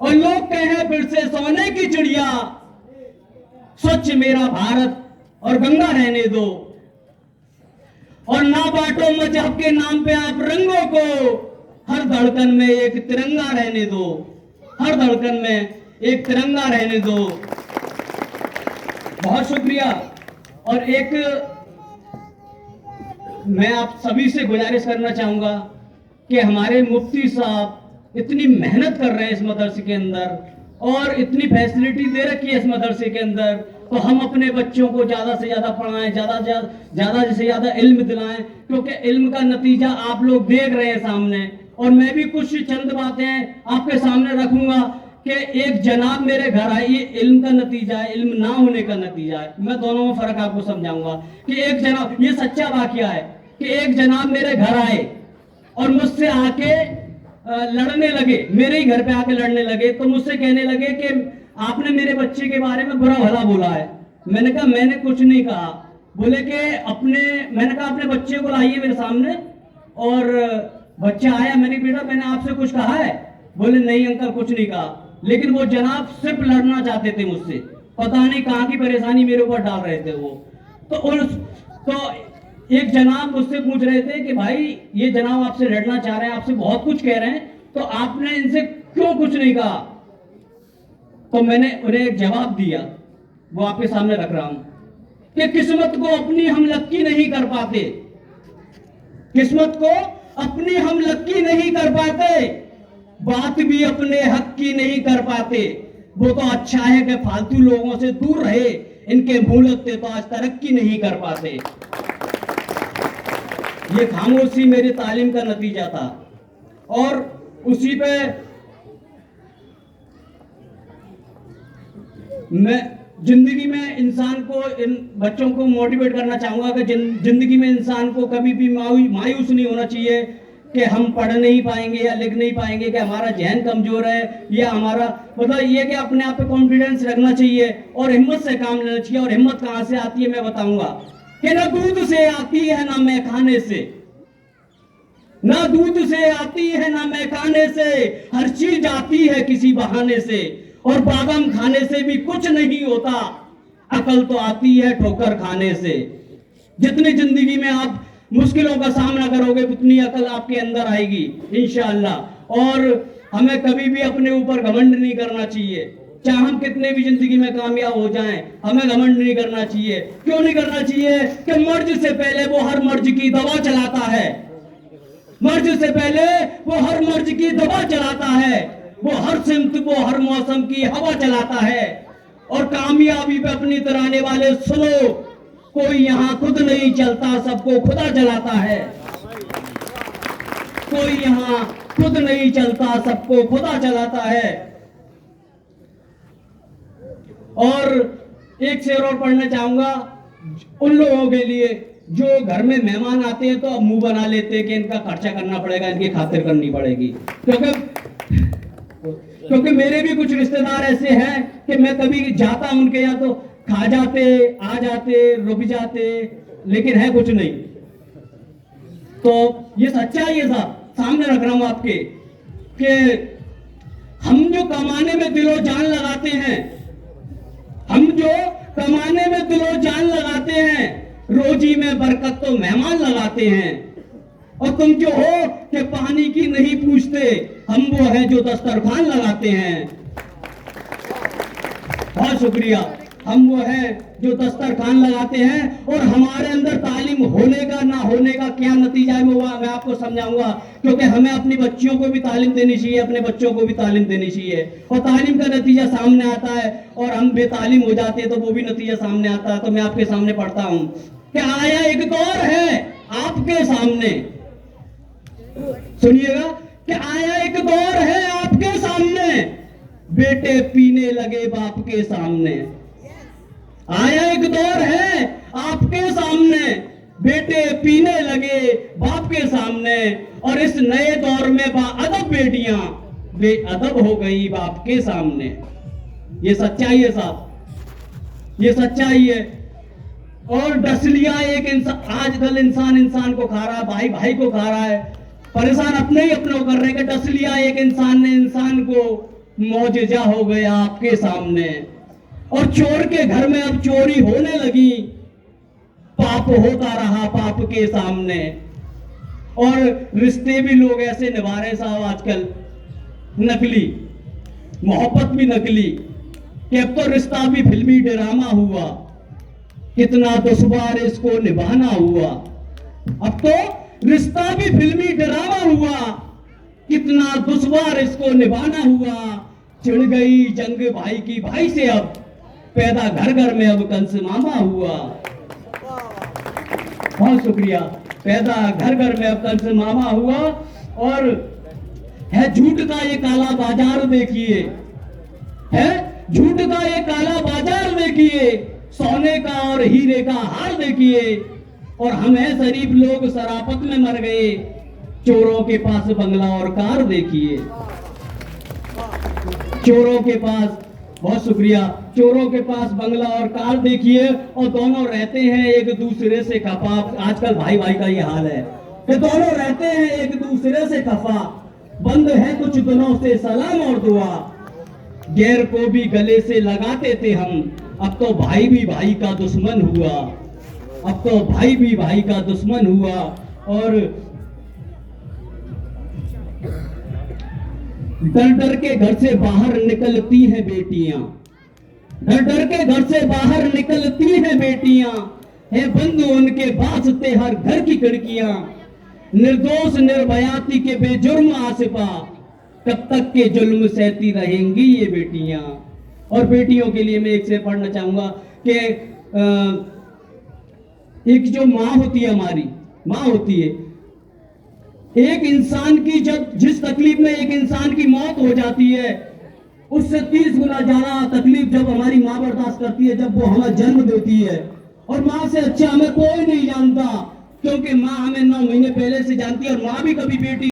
और लोग कहें फिर से सोने की चिड़िया, स्वच्छ मेरा भारत और गंगा रहने दो, और ना बांटो मजहब के नाम पे आप रंगों को, हर धड़कन में एक तिरंगा रहने दो, हर धड़कन में एक तिरंगा रहने दो। बहुत शुक्रिया। और एक मैं आप सभी से गुजारिश करना चाहूंगा कि हमारे मुफ्ती साहब इतनी मेहनत कर रहे हैं इस मदरसे के अंदर और इतनी फैसिलिटी दे रखी है इस मदरसे के अंदर, तो हम अपने बच्चों को ज्यादा से ज्यादा पढ़ाएं, ज्यादा से ज्यादा इल्म दिलाएं, क्योंकि इल्म का नतीजा आप लोग देख रहे हैं सामने। और मैं भी कुछ चंद बातें आपके सामने रखूंगा कि एक जनाब मेरे घर आई, ये इल्म का नतीजा है, इल्म ना होने का नतीजा है। मैं दोनों में फर्क आपको समझाऊंगा कि एक जनाब, ये सच्चा वाकया है कि एक जनाब मेरे घर आए और मुझसे आके लड़ने लगे, मेरे ही घर पे आके लड़ने लगे। तो मुझसे कहने लगे कि आपने मेरे बच्चे के बारे में बुरा भला बोला है। मैंने कहा मैंने कुछ नहीं कहा। बोले कि मैंने कहा अपने बच्चे को लाइए मेरे सामने। और बच्चा आया, मैंने बेटा मैंने आपसे कुछ कहा है? बोले नहीं अंकल कुछ नहीं कहा। लेकिन वो जनाब सिर्फ लड़ना चाहते थे मुझसे, पता नहीं कहां की परेशानी मेरे ऊपर डाल रहे थे वो। तो एक जनाब मुझसे पूछ रहे थे कि भाई ये जनाब आपसे लड़ना चाह रहे हैं, आपसे बहुत कुछ कह रहे हैं, तो आपने इनसे क्यों कुछ नहीं कहा? तो मैंने उन्हें एक जवाब दिया, वो आपके सामने रख रहा हूं कि किस्मत को अपनी हम लक्की नहीं कर पाते, किस्मत को अपनी हम लक्की नहीं कर पाते, बात भी अपने हक की नहीं कर पाते। वो तो अच्छा है कि फालतू लोगों से दूर रहे, इनके मुंह लगते तो आज तरक्की नहीं कर पाते। ये खामोशी मेरी तालीम का नतीजा था। और उसी पे मैं जिंदगी में इंसान को, इन बच्चों को मोटिवेट करना चाहूंगा कि जिंदगी में इंसान को कभी भी मायूस नहीं होना चाहिए कि हम पढ़ नहीं पाएंगे या लिख नहीं पाएंगे, कि हमारा जहन कमजोर है या हमारा मतलब ये कि अपने आप पे कॉन्फिडेंस रखना चाहिए और हिम्मत से काम लेना चाहिए। और हिम्मत कहां से आती है मैं बताऊंगा कि ना दूध से आती है ना मैखाने से, ना दूध से आती है ना मैखाने से, हर चीज आती है किसी बहाने से, और बादाम खाने से भी कुछ नहीं होता, अकल तो आती है ठोकर खाने से। जितनी जिंदगी में आप मुश्किलों का सामना करोगे उतनी अकल आपके अंदर आएगी इंशाअल्लाह। और हमें कभी भी अपने ऊपर घमंड नहीं करना चाहिए, चाहे हम कितने भी जिंदगी में कामयाब हो जाएं, हमें घमंड नहीं करना चाहिए। क्यों नहीं करना चाहिए? कि मर्ज से पहले वो हर मर्ज की दवा चलाता है, मर्ज से पहले वो हर मर्ज की दवा चलाता है, वो हर सिमत, वो हर मौसम की हवा चलाता है। और कामयाबी पे अपनी तराने वाले सुनो, कोई यहां खुद नहीं चलता, सबको खुदा चलाता है। कोई यहां खुद नहीं चलता, सबको खुदा चलाता है। और एक शेर और पढ़ना चाहूंगा उन लोगों के लिए जो घर में मेहमान आते हैं तो अब मुंह बना लेते हैं कि इनका खर्चा करना पड़ेगा, इनकी खातिर करनी पड़ेगी। क्योंकि मेरे भी कुछ रिश्तेदार ऐसे हैं कि मैं कभी जाता हूं उनके यहाँ तो खा जाते, आ जाते, रुक जाते, लेकिन है कुछ नहीं। तो ये सच्चाई है साहब, सामने रख रहा हूं आपके कि हम जो कमाने में दिलो जान लगाते हैं, हम जो कमाने में दिलो जान लगाते हैं, रोजी में बरकत तो मेहमान लगाते हैं। और तुम जो हो कि पानी की नहीं पूछते, हम वो है जो दस्तरखान लगाते हैं। बहुत शुक्रिया। हम वो है जो दस्तरखान लगाते हैं। और हमारे अंदर तालीम होने का ना होने का क्या नतीजा है मैं आपको समझाऊंगा, क्योंकि हमें अपनी बच्चियों को भी तालीम देनी चाहिए, अपने बच्चों को भी तालीम देनी चाहिए। और तालीम का नतीजा सामने आता है और हम बेतालीम हो जाते हैं तो वो भी नतीजा सामने आता है। तो मैं आपके सामने पढ़ता हूं कि आया एक दौर है आपके सामने, सुनिएगा कि आया एक दौर है आपके सामने, बेटे पीने लगे बाप के सामने। आया एक दौर है आपके सामने, बेटे पीने लगे बाप के सामने। और इस नए दौर में बाअदब बेटियां बेअदब हो गई बाप के सामने। ये सच्चाई है साहब, ये सच्चाई है। और डसलियां एक इंसान, आजकल इंसान को खा रहा है, भाई भाई को खा रहा है, परेशान अपने ही अपने को कर रहे हैं कि डसलियां एक इंसान ने इंसान को मौजजा हो गया आपके सामने। और चोर के घर में अब चोरी होने लगी, पाप होता रहा पाप के सामने। और रिश्ते भी लोग ऐसे निभा रहे साहब आजकल, नकली, मोहब्बत भी नकली, कि अब तो रिश्ता भी फिल्मी ड्रामा हुआ, कितना दुश्वार इसको निभाना हुआ। अब तो रिश्ता भी फिल्मी ड्रामा हुआ, कितना दुश्वार इसको निभाना हुआ। चिढ़ गई जंग भाई की भाई से, अब पैदा घर घर में अब कंस मामा हुआ। बहुत शुक्रिया। पैदा घर घर में अब कंस मामा हुआ। और है झूठ का ये काला बाजार देखिए, है झूठ का ये काला बाजार देखिए, सोने का और हीरे का हार देखिए। और हम हैं शरीफ लोग शराफत में मर गए, चोरों के पास बंगला और कार देखिए। चोरों के पास, बहुत शुक्रिया, चोरों के पास बंगला और कार देखिए, और दोनों रहते हैं एक दूसरे से खफा। आजकल भाई भाई का ये हाल है कि दोनों रहते हैं एक दूसरे से खफा, बंद है कुछ दिनों से सलाम और दुआ। गैर को भी गले से लगाते थे हम, अब तो भाई भी भाई का दुश्मन हुआ। अब तो भाई भी भाई का दुश्मन हुआ। और डर डर के घर से बाहर निकलती हैं बेटियां, डर डर के घर से बाहर निकलती हैं बेटियां, है बंद उनके वास्ते हर घर की खिड़कियां। निर्दोष निर्भयाती के बेजुर्म आसिफा, कब तक के जुल्म सहती रहेंगी ये बेटियां। और बेटियों के लिए मैं एक से पढ़ना चाहूंगा कि एक जो माँ होती है, हमारी माँ होती है, एक इंसान की जब जिस तकलीफ में एक इंसान की मौत हो जाती है, उससे 30 गुना ज्यादा तकलीफ जब हमारी माँ बर्दाश्त करती है, जब वो हमें जन्म देती है। और माँ से अच्छा हमें कोई नहीं जानता, क्योंकि माँ हमें 9 महीने पहले से जानती है। और माँ भी कभी बेटी